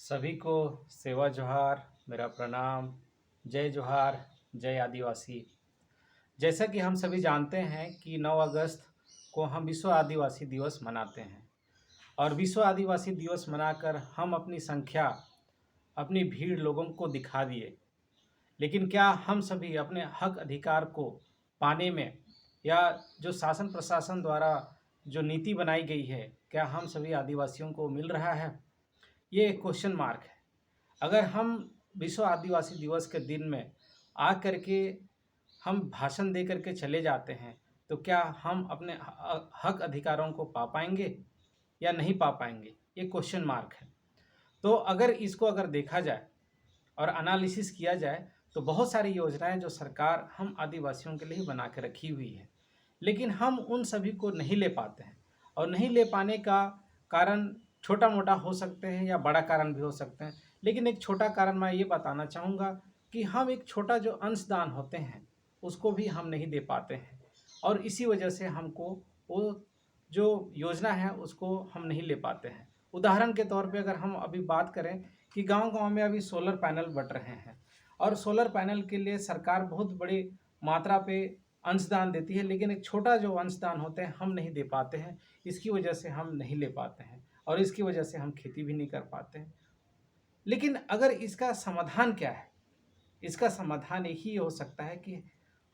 सभी को सेवा जोहार, मेरा प्रणाम। जय जोहार, जय आदिवासी। जैसा कि हम सभी जानते हैं कि 9 अगस्त को हम विश्व आदिवासी दिवस मनाते हैं और विश्व आदिवासी दिवस मनाकर हम अपनी संख्या, अपनी भीड़ लोगों को दिखा दिए। लेकिन क्या हम सभी अपने हक अधिकार को पाने में या जो शासन प्रशासन द्वारा जो नीति बनाई गई है, क्या हम सभी आदिवासियों को मिल रहा है? ये एक क्वेश्चन मार्क है। अगर हम विश्व आदिवासी दिवस के दिन में आ करके हम भाषण दे करके चले जाते हैं, तो क्या हम अपने हक अधिकारों को पा पाएंगे या नहीं पा पाएंगे? ये क्वेश्चन मार्क है। तो अगर देखा जाए और एनालिसिस किया जाए, तो बहुत सारी योजनाएं जो सरकार हम आदिवासियों के लिए बना के रखी हुई है, लेकिन हम उन सभी को नहीं ले पाते हैं। और नहीं ले पाने का कारण छोटा मोटा हो सकते हैं या बड़ा कारण भी हो सकते हैं। लेकिन एक छोटा कारण मैं ये बताना चाहूँगा कि हम एक छोटा जो अंशदान होते हैं, उसको भी हम नहीं दे पाते हैं, और इसी वजह से हमको वो जो योजना है उसको हम नहीं ले पाते हैं। उदाहरण के तौर पे अगर हम अभी बात करें कि गांव-गांव में अभी सोलर पैनल बँट रहे हैं और सोलर पैनल के लिए सरकार बहुत बड़ी मात्रा पे अंशदान देती है, लेकिन एक छोटा जो अंशदान होते हैं हम नहीं दे पाते हैं। इसकी वजह से हम नहीं ले पाते हैं और इसकी वजह से हम खेती भी नहीं कर पाते हैं। लेकिन अगर इसका समाधान क्या है? इसका समाधान एक ही हो सकता है कि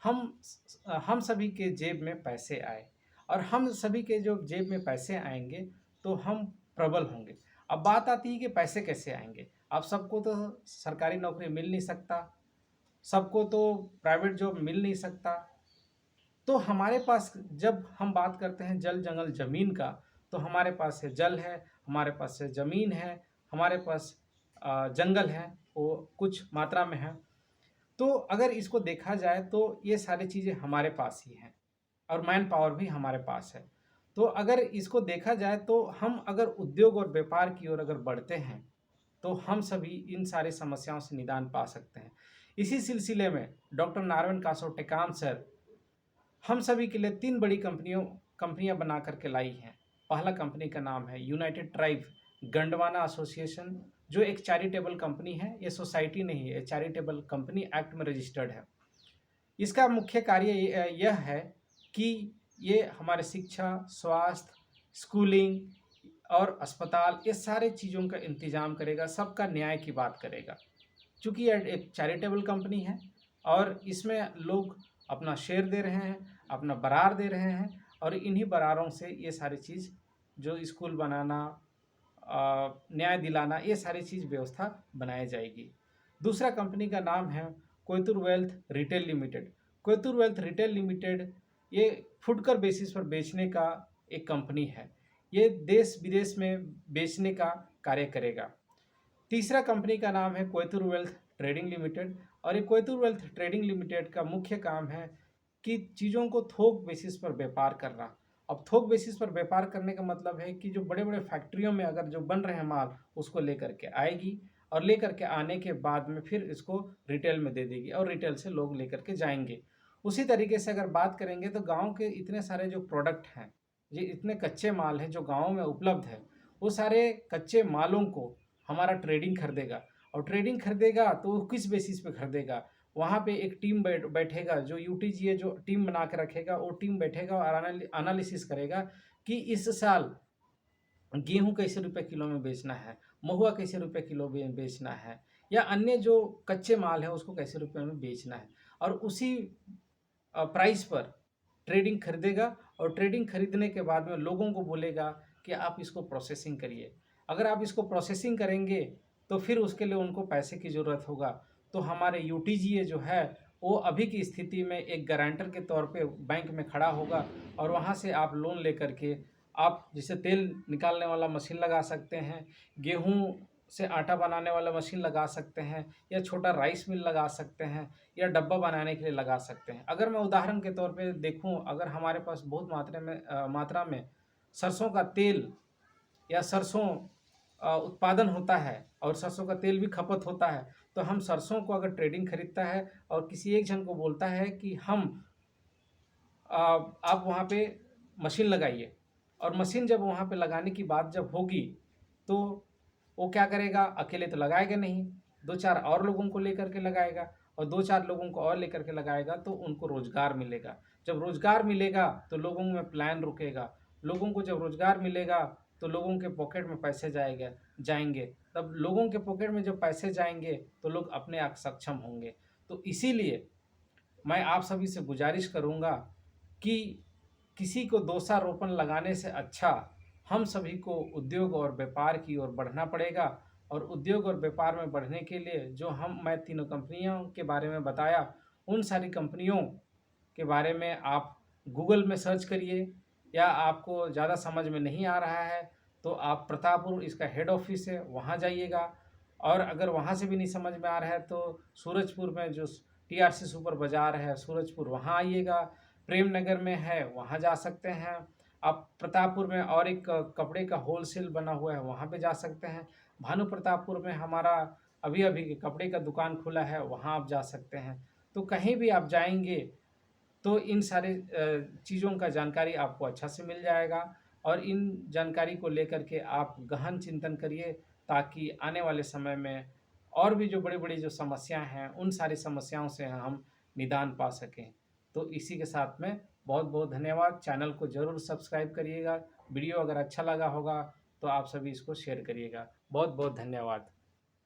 हम सभी के जेब में पैसे आए, और हम सभी के जो जेब में पैसे आएंगे तो हम प्रबल होंगे। अब बात आती है कि पैसे कैसे आएंगे। अब सबको तो सरकारी नौकरी मिल नहीं सकता, सबको तो प्राइवेट जॉब मिल नहीं सकता। तो हमारे पास जब हम बात करते हैं जल जंगल ज़मीन का, तो हमारे पास है जल है, हमारे पास है ज़मीन है, हमारे पास जंगल है, वो कुछ मात्रा में है। तो अगर इसको देखा जाए तो ये सारी चीज़ें हमारे पास ही हैं और मैन पावर भी हमारे पास है। तो अगर इसको देखा जाए तो हम अगर उद्योग और व्यापार की ओर अगर बढ़ते हैं, तो हम सभी इन सारी समस्याओं से निदान पा सकते हैं। इसी सिलसिले में डॉक्टर नारायण कासो टेकाम सर हम सभी के लिए 3 बड़ी कंपनियां बना करके लाई हैं। पहला कंपनी का नाम है यूनाइटेड ट्राइब गंडवाना एसोसिएशन, जो एक चैरिटेबल कंपनी है। ये सोसाइटी नहीं है, चैरिटेबल कंपनी एक्ट में रजिस्टर्ड है। इसका मुख्य कार्य यह है कि ये हमारे शिक्षा, स्वास्थ्य, स्कूलिंग और अस्पताल, ये सारे चीज़ों का इंतज़ाम करेगा, सबका न्याय की बात करेगा। चूँकि यह एक चैरिटेबल कंपनी है और इसमें लोग अपना शेयर दे रहे हैं, अपना बरार दे रहे हैं, और इन्हीं बरारों से ये सारी चीज़ जो स्कूल बनाना, न्याय दिलाना, ये सारी चीज़ व्यवस्था बनाई जाएगी। दूसरा कंपनी का नाम है Koytur wealth retail limited. Koytur wealth retail limited ये फुटकर बेसिस पर बेचने का एक कंपनी है। ये देश विदेश में बेचने का कार्य करेगा। तीसरा कंपनी का नाम है कोयतुर वेल्थ ट्रेडिंग लिमिटेड, और ये कोयतुर वेल्थ ट्रेडिंग लिमिटेड का मुख्य काम है कि चीज़ों को थोक बेसिस पर व्यापार करना। अब थोक बेसिस पर व्यापार करने का मतलब है कि जो बड़े बड़े फैक्ट्रियों में अगर जो बन रहे हैं माल, उसको लेकर के आएगी और लेकर के आने के बाद में फिर इसको रिटेल में दे देगी और रिटेल से लोग लेकर के जाएंगे। उसी तरीके से अगर बात करेंगे तो गांव के इतने सारे जो प्रोडक्ट हैं, ये इतने कच्चे माल हैं जो गाँव में उपलब्ध है, वो सारे कच्चे मालों को हमारा ट्रेडिंग खरीदेगा। और ट्रेडिंग खरीदेगा तो वो किस बेसिस पे खरीदेगा? वहाँ पे एक टीम बैठेगा, जो यूटीजीए जो टीम बना के रखेगा, वो टीम बैठेगा और एनालिसिस करेगा कि इस साल गेहूँ कैसे रुपए किलो में बेचना है, महुआ कैसे रुपए किलो में बेचना है, या अन्य जो कच्चे माल है उसको कैसे रुपए में बेचना है, और उसी प्राइस पर ट्रेडिंग खरीदेगा। और ट्रेडिंग खरीदने के बाद में लोगों को बोलेगा कि आप इसको प्रोसेसिंग करिए। अगर आप इसको प्रोसेसिंग करेंगे तो फिर उसके लिए उनको पैसे की ज़रूरत होगा। तो हमारे यूटीजीए जो है वो अभी की स्थिति में एक गारंटर के तौर पे बैंक में खड़ा होगा, और वहाँ से आप लोन लेकर के आप जैसे तेल निकालने वाला मशीन लगा सकते हैं, गेहूँ से आटा बनाने वाला मशीन लगा सकते हैं, या छोटा राइस मिल लगा सकते हैं, या डब्बा बनाने के लिए लगा सकते हैं। अगर मैं उदाहरण के तौर पे देखूँ, अगर हमारे पास बहुत मात्रा में सरसों का तेल या सरसों उत्पादन होता है और सरसों का तेल भी खपत होता है, तो हम सरसों को अगर ट्रेडिंग खरीदता है और किसी एक जन को बोलता है कि आप वहाँ पे मशीन लगाइए, और मशीन जब वहाँ पे लगाने की बात जब होगी, तो वो क्या करेगा, अकेले तो लगाएगा नहीं, 2-4 और लोगों को लेकर के लगाएगा, और 2-4 लोगों को और लेकर के लगाएगा तो उनको रोज़गार मिलेगा। जब रोज़गार मिलेगा तो लोगों में पलायन रुकेगा, लोगों को जब रोज़गार मिलेगा तो लोगों के पॉकेट में पैसे जाएँगे, तब लोगों के पॉकेट में जब पैसे जाएँगे तो लोग अपने आप सक्षम होंगे। तो इसीलिए मैं आप सभी से गुजारिश करूँगा कि किसी को दोषारोपण लगाने से अच्छा हम सभी को उद्योग और व्यापार की ओर बढ़ना पड़ेगा, और उद्योग और व्यापार में बढ़ने के लिए जो मैं तीनों कंपनियों के बारे में बताया, उन सारी कंपनियों के बारे में आप गूगल में सर्च करिए, या आपको ज़्यादा समझ में नहीं आ रहा है तो आप प्रतापपुर, इसका हेड ऑफिस है, वहाँ जाइएगा। और अगर वहाँ से भी नहीं समझ में आ रहा है तो सूरजपुर में जो टीआरसी सुपर बाज़ार है सूरजपुर, वहाँ आइएगा। प्रेम नगर में है, वहाँ जा सकते हैं। आप प्रतापपुर में और एक कपड़े का होलसेल बना हुआ है, वहाँ पे जा सकते हैं। भानु प्रतापपुर में हमारा अभी-अभी कपड़े का दुकान खुला है, वहाँ आप जा सकते हैं। तो कहीं भी आप जाएँगे तो इन सारे चीज़ों का जानकारी आपको अच्छा से मिल जाएगा, और इन जानकारी को लेकर के आप गहन चिंतन करिए, ताकि आने वाले समय में और भी जो बड़ी-बड़ी जो समस्याएँ हैं, उन सारी समस्याओं से हम निदान पा सकें। तो इसी के साथ में बहुत-बहुत धन्यवाद। चैनल को ज़रूर सब्सक्राइब करिएगा। वीडियो अगर अच्छा लगा होगा तो आप सभी इसको शेयर करिएगा। बहुत-बहुत धन्यवाद।